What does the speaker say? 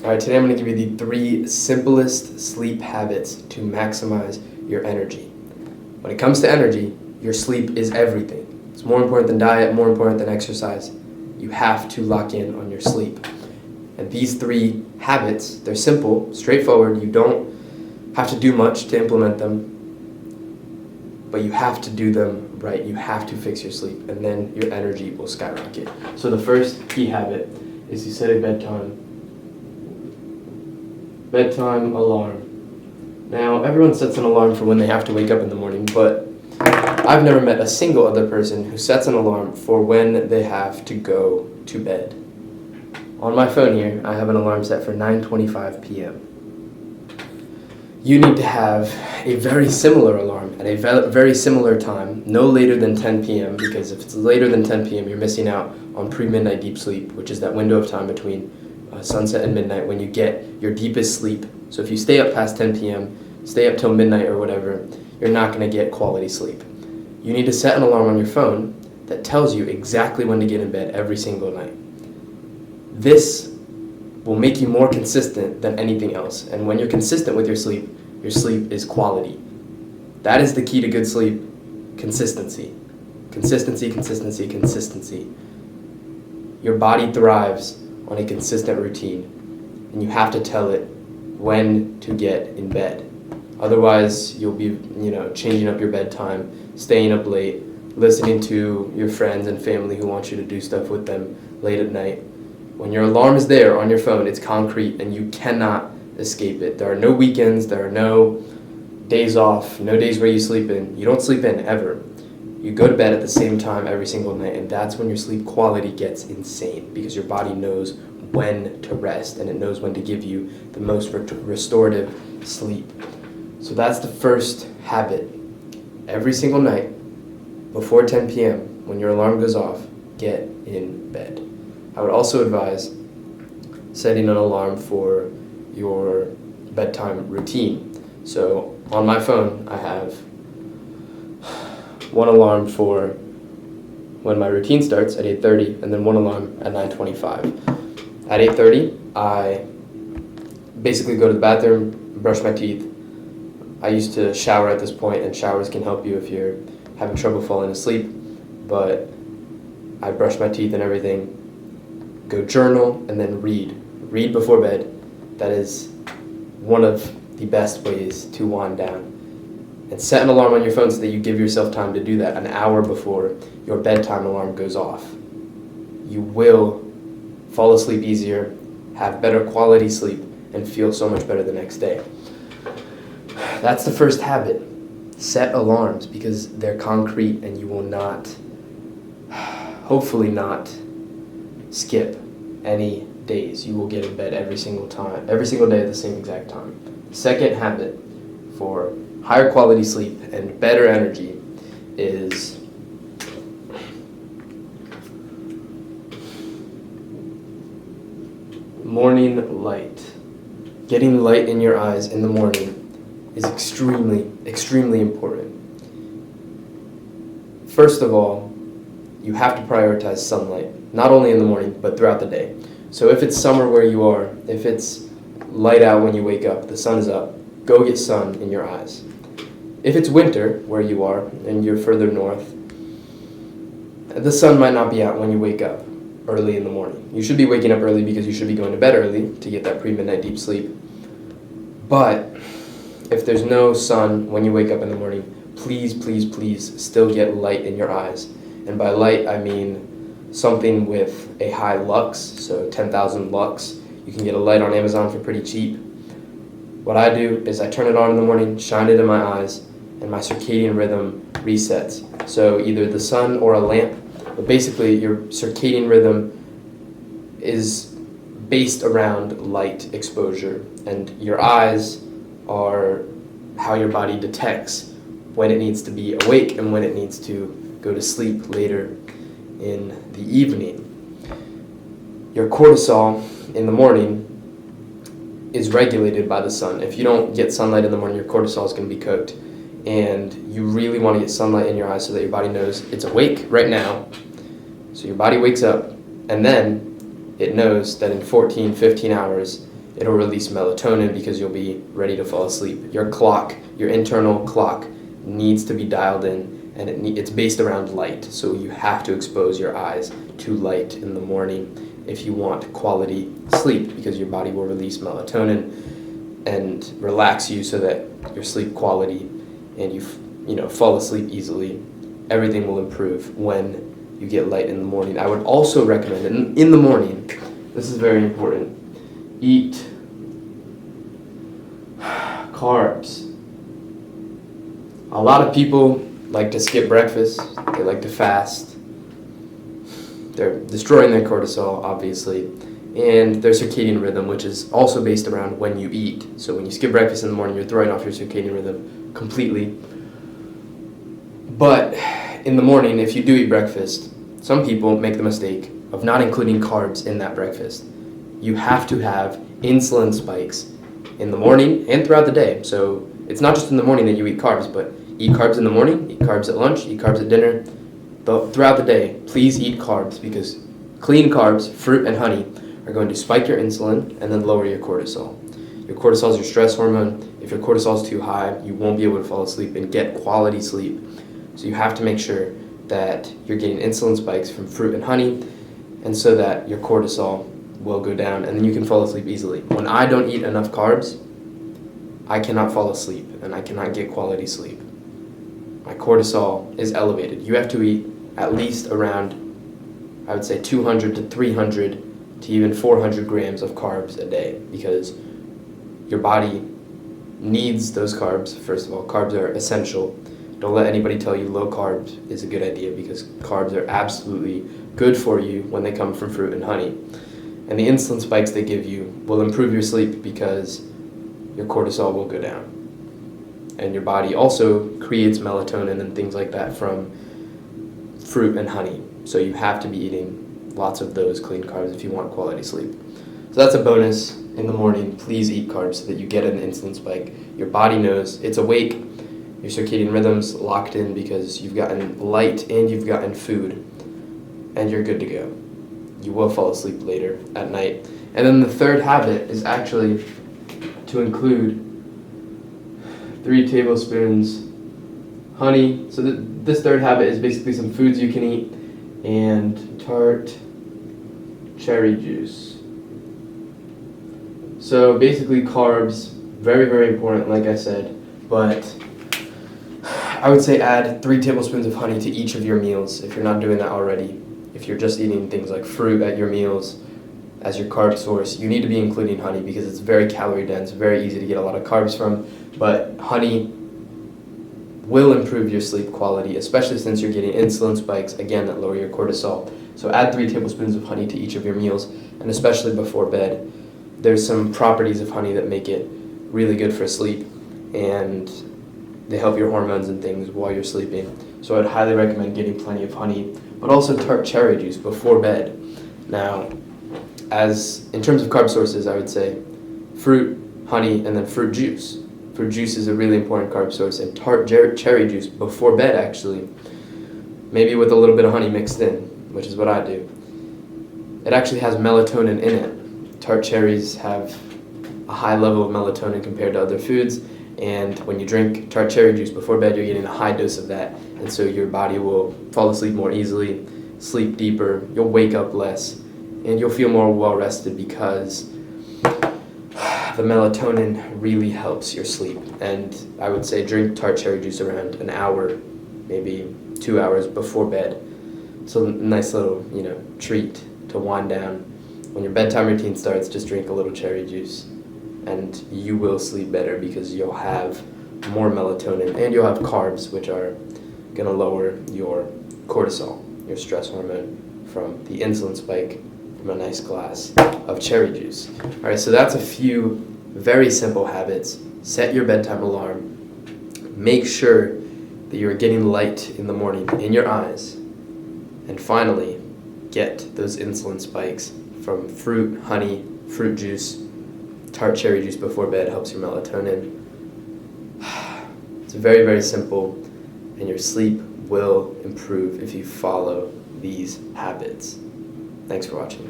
All right, today I'm going to give you the 3 simplest sleep habits to maximize your energy. When it comes to energy, your sleep is everything. It's more important than diet, more important than exercise. You have to lock in on your sleep. And these 3 habits, they're simple, straightforward. You don't have to do much to implement them, but you have to do them right. You have to fix your sleep, and then your energy will skyrocket. So the first key habit is you set a bedtime alarm. Now, everyone sets an alarm for when they have to wake up in the morning, but I've never met a single other person who sets an alarm for when they have to go to bed. On my phone here, I have an alarm set for 9:25 p.m. You need to have a very similar alarm at a very similar time, no later than 10 p.m., because if it's later than 10 p.m., you're missing out on pre-midnight deep sleep, which is that window of time between sunset and midnight when you get your deepest sleep. So if you stay up past 10 p.m., stay up till midnight or whatever, you're not going to get quality sleep. You need to set an alarm on your phone that tells you exactly when to get in bed every single night. This will make you more consistent than anything else. And when you're consistent with your sleep is quality. That is the key to good sleep: consistency. Consistency, consistency, consistency. Your body thrives on a consistent routine, and you have to tell it when to get in bed. Otherwise, you'll be, changing up your bedtime, staying up late, listening to your friends and family who want you to do stuff with them late at night. When your alarm is there on your phone, it's concrete and you cannot escape it. There are no weekends, there are no days off, no days where you sleep in. You don't sleep in ever. You go to bed at the same time every single night, and that's when your sleep quality gets insane, because your body knows when to rest and it knows when to give you the most restorative sleep. So that's the first habit. Every single night before 10 p.m., when your alarm goes off, get in bed. I would also advise setting an alarm for your bedtime routine. So on my phone, I have one alarm for when my routine starts at 8:30, and then one alarm at 9:25. At 8:30, I basically go to the bathroom, brush my teeth. I used to shower at this point, and showers can help you if you're having trouble falling asleep, but I brush my teeth and everything, go journal, and then read. Read before bed. That is one of the best ways to wind down. And set an alarm on your phone so that you give yourself time to do that an hour before your bedtime alarm goes off. You will fall asleep easier, have better quality sleep, and feel so much better the next day. That's the first habit. Set alarms, because they're concrete and you will not, hopefully not, skip any days. You will get in bed every single day at the same exact time. Second habit for higher quality sleep and better energy is morning light. Getting light in your eyes in the morning is extremely, extremely important. First of all, you have to prioritize sunlight, not only in the morning, but throughout the day. So if it's summer where you are, if it's light out when you wake up, the sun is up, go get sun in your eyes. If it's winter where you are and you're further north, the sun might not be out when you wake up early in the morning. You should be waking up early because you should be going to bed early to get that pre-midnight deep sleep. But if there's no sun when you wake up in the morning, please, please, please still get light in your eyes. And by light, I mean something with a high lux, so 10,000 lux. You can get a light on Amazon for pretty cheap. What I do is I turn it on in the morning, shine it in my eyes, and my circadian rhythm resets. So either the sun or a lamp, but basically your circadian rhythm is based around light exposure, and your eyes are how your body detects when it needs to be awake and when it needs to go to sleep later in the evening. Your cortisol in the morning is regulated by the sun. If you don't get sunlight in the morning, your cortisol is going to be cooked. And you really want to get sunlight in your eyes so that your body knows it's awake right now. So your body wakes up, and then it knows that in 14, 15 hours, It'll release melatonin because you'll be ready to fall asleep. Your clock, your internal clock, needs to be dialed in, and it's based around light. So you have to expose your eyes to light in the morning if you want quality sleep, because your body will release melatonin and relax you so that your sleep quality and you fall asleep easily. Everything will improve when you get light in the morning. I would also recommend in the morning, this is very important, eat carbs. A lot of people like to skip breakfast. They like to fast. They're destroying their cortisol, obviously, and their circadian rhythm, which is also based around when you eat. So when you skip breakfast in the morning, you're throwing off your circadian rhythm completely. But in the morning, if you do eat breakfast, some people make the mistake of not including carbs in that breakfast. You have to have insulin spikes in the morning and throughout the day. So it's not just in the morning that you eat carbs, but eat carbs in the morning, eat carbs at lunch, eat carbs at dinner. But throughout the day, please eat carbs, because clean carbs, fruit and honey, are going to spike your insulin and then lower your cortisol. Your cortisol is your stress hormone. If your cortisol is too high, you won't be able to fall asleep and get quality sleep. So you have to make sure that you're getting insulin spikes from fruit and honey, and so that your cortisol will go down, and then you can fall asleep easily. When I don't eat enough carbs, I cannot fall asleep, and I cannot get quality sleep. My cortisol is elevated. You have to eat at least around, I would say, 200 to 300 to even 400 grams of carbs a day, because your body needs those carbs. First of all, carbs are essential. Don't let anybody tell you low carbs is a good idea, because carbs are absolutely good for you when they come from fruit and honey. And the insulin spikes they give you will improve your sleep because your cortisol will go down. And your body also creates melatonin and things like that from fruit and honey. So you have to be eating lots of those clean carbs if you want quality sleep. So that's a bonus in the morning. Please eat carbs so that you get an insulin spike. Your body knows it's awake. Your circadian rhythm's locked in because you've gotten light and you've gotten food, and you're good to go. You will fall asleep later at night. And then the third habit is actually to include 3 tablespoons honey. So this third habit is basically some foods you can eat and tart cherry juice. So basically carbs, very, very important, like I said, but I would say add 3 tablespoons of honey to each of your meals if you're not doing that already. If you're just eating things like fruit at your meals as your carb source, you need to be including honey because it's very calorie dense, very easy to get a lot of carbs from, but honey will improve your sleep quality, especially since you're getting insulin spikes, again, that lower your cortisol. So add 3 tablespoons of honey to each of your meals, and especially before bed. There's some properties of honey that make it really good for sleep, and they help your hormones and things while you're sleeping. So I'd highly recommend getting plenty of honey, but also tart cherry juice before bed. Now, as in terms of carb sources, I would say fruit, honey, and then fruit juice. Fruit juice is a really important carb source, and tart cherry juice before bed, actually, maybe with a little bit of honey mixed in, which is what I do. It actually has melatonin in it. Tart cherries have a high level of melatonin compared to other foods, and when you drink tart cherry juice before bed, you're getting a high dose of that, and so your body will fall asleep more easily, sleep deeper, you'll wake up less, and you'll feel more well-rested because the melatonin really helps your sleep. And I would say drink tart cherry juice around an hour, maybe 2 hours before bed. It's a nice little, treat to wind down. When your bedtime routine starts, just drink a little cherry juice, and you will sleep better because you'll have more melatonin and you'll have carbs, which are going to lower your cortisol, your stress hormone, from the insulin spike from a nice glass of cherry juice. All right, so that's a few very simple habits. Set your bedtime alarm. Make sure that you're getting light in the morning in your eyes. And finally, get those insulin spikes from fruit, honey, fruit juice. Tart cherry juice before bed helps your melatonin. It's very, very simple, and your sleep will improve if you follow these habits. Thanks for watching.